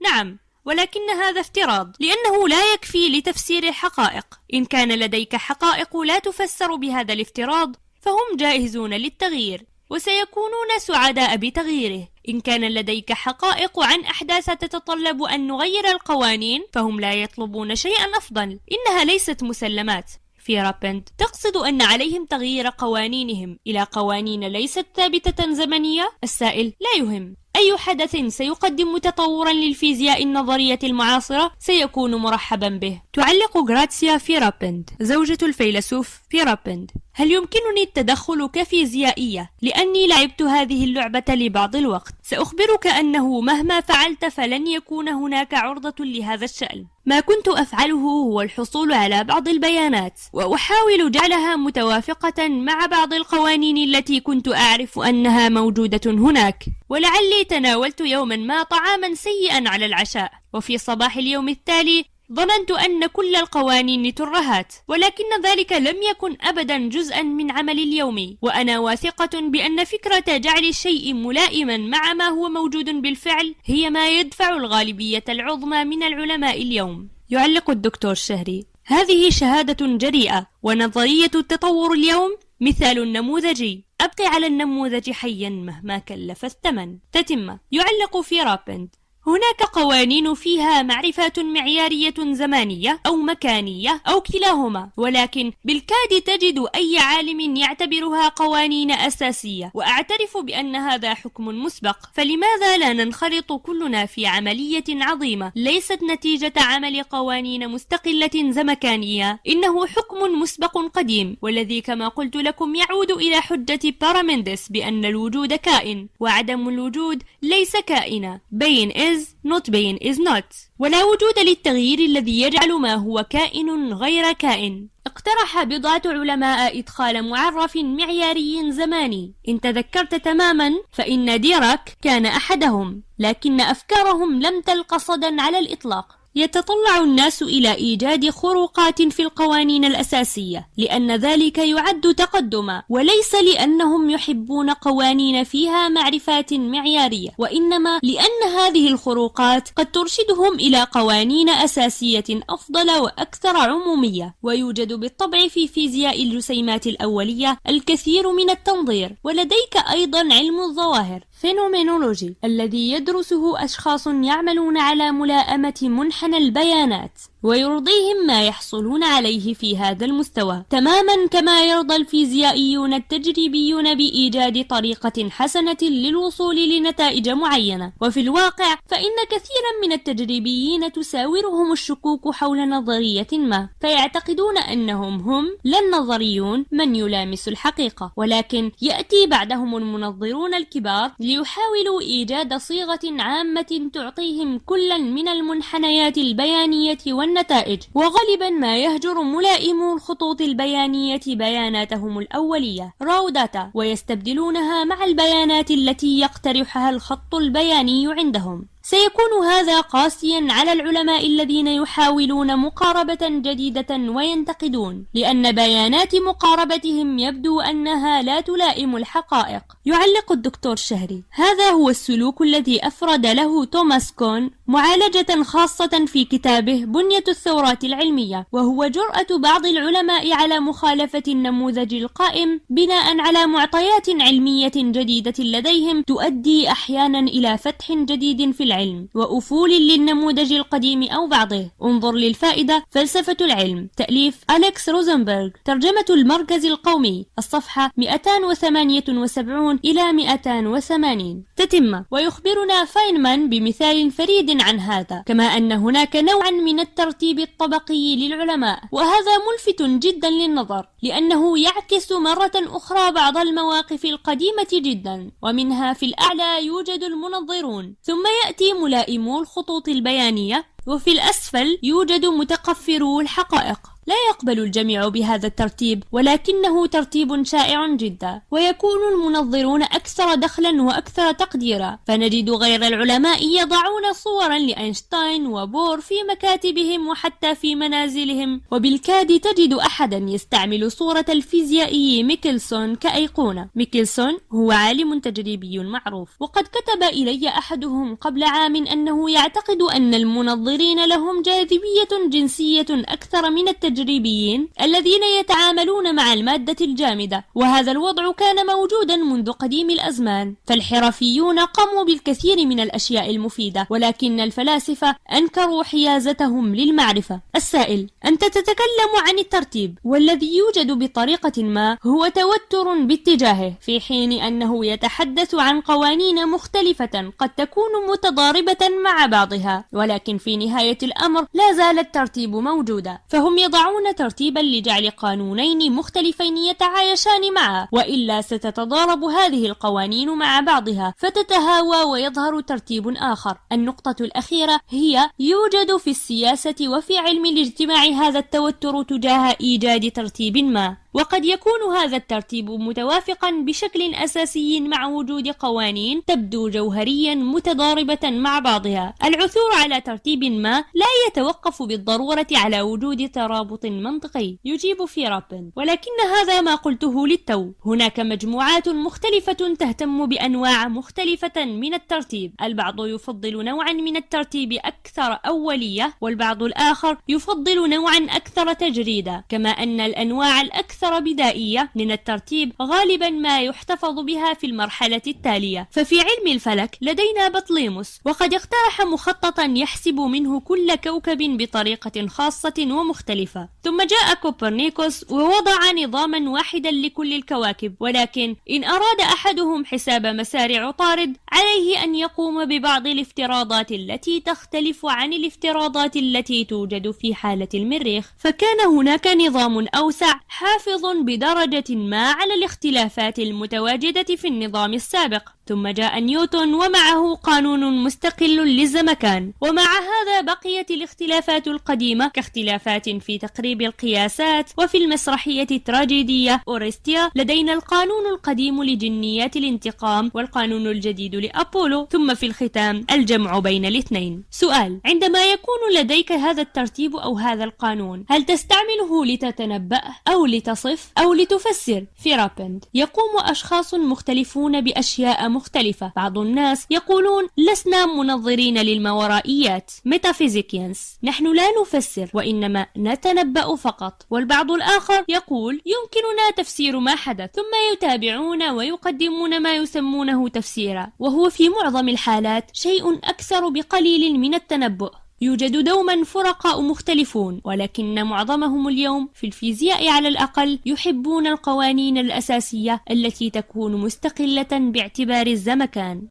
نعم، ولكن هذا افتراض، لأنه لا يكفي لتفسير الحقائق. إن كان لديك حقائق لا تفسر بهذا الافتراض فهم جاهزون للتغيير وسيكونون سعداء بتغييره. إن كان لديك حقائق عن أحداث تتطلب أن نغير القوانين فهم لا يطلبون شيئا أفضل. إنها ليست مسلمات. فيرابنت تقصد أن عليهم تغيير قوانينهم إلى قوانين ليست ثابتة زمنية؟ السائل: لا يهم. أي حدث سيقدم تطورا للفيزياء النظرية المعاصرة سيكون مرحبا به. تعلق غراتسيا فيرابنت زوجة الفيلسوف فيرابنت: هل يمكنني التدخل كفيزيائية لأني لعبت هذه اللعبة لبعض الوقت؟ سأخبرك أنه مهما فعلت فلن يكون هناك عرضة لهذا الشأن. ما كنت أفعله هو الحصول على بعض البيانات وأحاول جعلها متوافقة مع بعض القوانين التي كنت أعرف أنها موجودة هناك. ولعلي تناولت يوما ما طعاما سيئا على العشاء، وفي صباح اليوم التالي ظننت أن كل القوانين ترهات، ولكن ذلك لم يكن أبدا جزءا من عملي اليومي. وأنا واثقة بأن فكرة جعل الشيء ملائما مع ما هو موجود بالفعل هي ما يدفع الغالبية العظمى من العلماء اليوم. يعلق الدكتور شهري: هذه شهادة جريئة، ونظرية التطور اليوم مثال نموذجي. أبقي على النموذج حيا مهما كلف الثمن. تتمة. يعلق فيرابنت: هناك قوانين فيها معرفات معيارية زمانية أو مكانية أو كلاهما، ولكن بالكاد تجد أي عالم يعتبرها قوانين أساسية، وأعترف بأن هذا حكم مسبق. فلماذا لا ننخرط كلنا في عملية عظيمة ليست نتيجة عمل قوانين مستقلة زمكانية؟ إنه حكم مسبق قديم، والذي كما قلت لكم يعود إلى حجة باراميندس بأن الوجود كائن وعدم الوجود ليس كائنا. Being is not being is not. ولا وجود للتغيير الذي يجعل ما هو كائن غير كائن. اقترح بضعة علماء إدخال معرف معياري زماني. إن تذكرت تماما فإن ديراك كان أحدهم، لكن أفكارهم لم تلق صدى على الإطلاق. يتطلع الناس إلى إيجاد خروقات في القوانين الأساسية لأن ذلك يعد تقدما، وليس لأنهم يحبون قوانين فيها معرفات معيارية، وإنما لأن هذه الخروقات قد ترشدهم إلى قوانين أساسية أفضل وأكثر عمومية. ويوجد بالطبع في فيزياء الجسيمات الأولية الكثير من التنظير. ولديك أيضا علم الظواهر فينومينولوجي الذي يدرسه أشخاص يعملون على ملائمة منحنى البيانات، ويرضيهم ما يحصلون عليه في هذا المستوى، تماما كما يرضى الفيزيائيون التجريبيون بإيجاد طريقة حسنة للوصول لنتائج معينة. وفي الواقع فإن كثيرا من التجريبيين تساورهم الشكوك حول نظرية ما، فيعتقدون أنهم هم لا النظريون من يلامس الحقيقة، ولكن يأتي بعدهم المنظرون الكبار ليحاولوا إيجاد صيغة عامة تعطيهم كلا من المنحنيات البيانية والنتائج. وغالبا ما يهجر ملائمو الخطوط البيانية بياناتهم الأولية raw data ويستبدلونها مع البيانات التي يقترحها الخط البياني عندهم. سيكون هذا قاسيا على العلماء الذين يحاولون مقاربة جديدة وينتقدون، لأن بيانات مقاربتهم يبدو أنها لا تلائم الحقائق. يعلق الدكتور شهري: هذا هو السلوك الذي أفرد له توماس كون معالجة خاصة في كتابه بنية الثورات العلمية، وهو جرأة بعض العلماء على مخالفة النموذج القائم بناء على معطيات علمية جديدة لديهم تؤدي أحيانا إلى فتح جديد في العلم وأفول للنموذج القديم أو بعضه. انظر للفائدة فلسفة العلم، تأليف أليكس روزنبرغ، ترجمة المركز القومي، الصفحة 278 إلى 280. تتمة. ويخبرنا فاينمان بمثال فريد عن هذا، كما أن هناك نوعا من الترتيب الطبقي للعلماء، وهذا ملفت جدا للنظر لأنه يعكس مرة أخرى بعض المواقف القديمة جدا، ومنها في الأعلى يوجد المنظرون، ثم يأتي ملائمو الخطوط البيانية، وفي الأسفل يوجد متقفرو الحقائق. لا يقبل الجميع بهذا الترتيب، ولكنه ترتيب شائع جدا، ويكون المنظرون أكثر دخلا وأكثر تقديرا، فنجد غير العلماء يضعون صورا لأينشتاين وبور في مكاتبهم وحتى في منازلهم، وبالكاد تجد أحدا يستعمل صورة الفيزيائي ميكلسون كأيقونة. ميكلسون هو عالم تجريبي معروف، وقد كتب إلي أحدهم قبل عام أنه يعتقد أن المنظرين لهم جاذبية جنسية أكثر من التجريبيين الذين يتعاملون مع المادة الجامدة، وهذا الوضع كان موجودا منذ قديم الأزمان، فالحرفيون قاموا بالكثير من الأشياء المفيدة، ولكن الفلاسفة أنكروا حيازتهم للمعرفة. السائل: أنت تتكلم عن الترتيب، والذي يوجد بطريقة ما هو توتر باتجاهه، في حين أنه يتحدث عن قوانين مختلفة قد تكون متضاربة مع بعضها، ولكن في نهاية الأمر لا زال الترتيب موجودا، فهم يضعون ترتيبا لجعل قانونين مختلفين يتعايشان معا، وإلا ستتضارب هذه القوانين مع بعضها فتتهاوى ويظهر ترتيب آخر. النقطة الأخيرة هي: يوجد في السياسة وفي علم الاجتماع هذا التوتر تجاه إيجاد ترتيب ما، وقد يكون هذا الترتيب متوافقا بشكل أساسي مع وجود قوانين تبدو جوهريا متضاربة مع بعضها. العثور على ترتيب ما لا يتوقف بالضرورة على وجود ترابط منطقي، يجيب فيرابن، ولكن هذا ما قلته للتو. هناك مجموعات مختلفة تهتم بأنواع مختلفة من الترتيب، البعض يفضل نوعا من الترتيب أكثر أولية، والبعض الآخر يفضل نوعا أكثر تجريدا، كما أن الأنواع الأكثر بدائية من الترتيب غالبا ما يحتفظ بها في المرحلة التالية. ففي علم الفلك لدينا بطليموس، وقد اقترح مخططا يحسب منه كل كوكب بطريقة خاصة ومختلفة، ثم جاء كوبرنيكوس ووضع نظاما واحدا لكل الكواكب، ولكن إن أراد أحدهم حساب مسار عطارد عليه أن يقوم ببعض الافتراضات التي تختلف عن الافتراضات التي توجد في حالة المريخ، فكان هناك نظام أوسع حافظ بدرجة ما على الاختلافات المتواجدة في النظام السابق. ثم جاء نيوتن ومعه قانون مستقل للزمكان، ومع هذا بقيت الاختلافات القديمة كاختلافات في تقريب القياسات، وفي المسرحية التراجيدية أورستيا لدينا القانون القديم لجنيات الانتقام والقانون الجديد لأبولو، ثم في الختام الجمع بين الاثنين. سؤال: عندما يكون لديك هذا الترتيب أو هذا القانون، هل تستعمله لتتنبأ أو لتصف أو لتفسر؟ فيرابند: يقوم أشخاص مختلفون بأشياء مختلفة. بعض الناس يقولون لسنا منظرين للماورائيات ميتافيزيكيانز، نحن لا نفسر وإنما نتنبأ فقط. والبعض الآخر يقول يمكننا تفسير ما حدث، ثم يتابعون ويقدمون ما يسمونه تفسيرا، وهو في معظم الحالات شيء أكثر بقليل من التنبؤ. يوجد دوما فرقاء مختلفون، ولكن معظمهم اليوم في الفيزياء على الأقل يحبون القوانين الأساسية التي تكون مستقلة باعتبار الزمكان.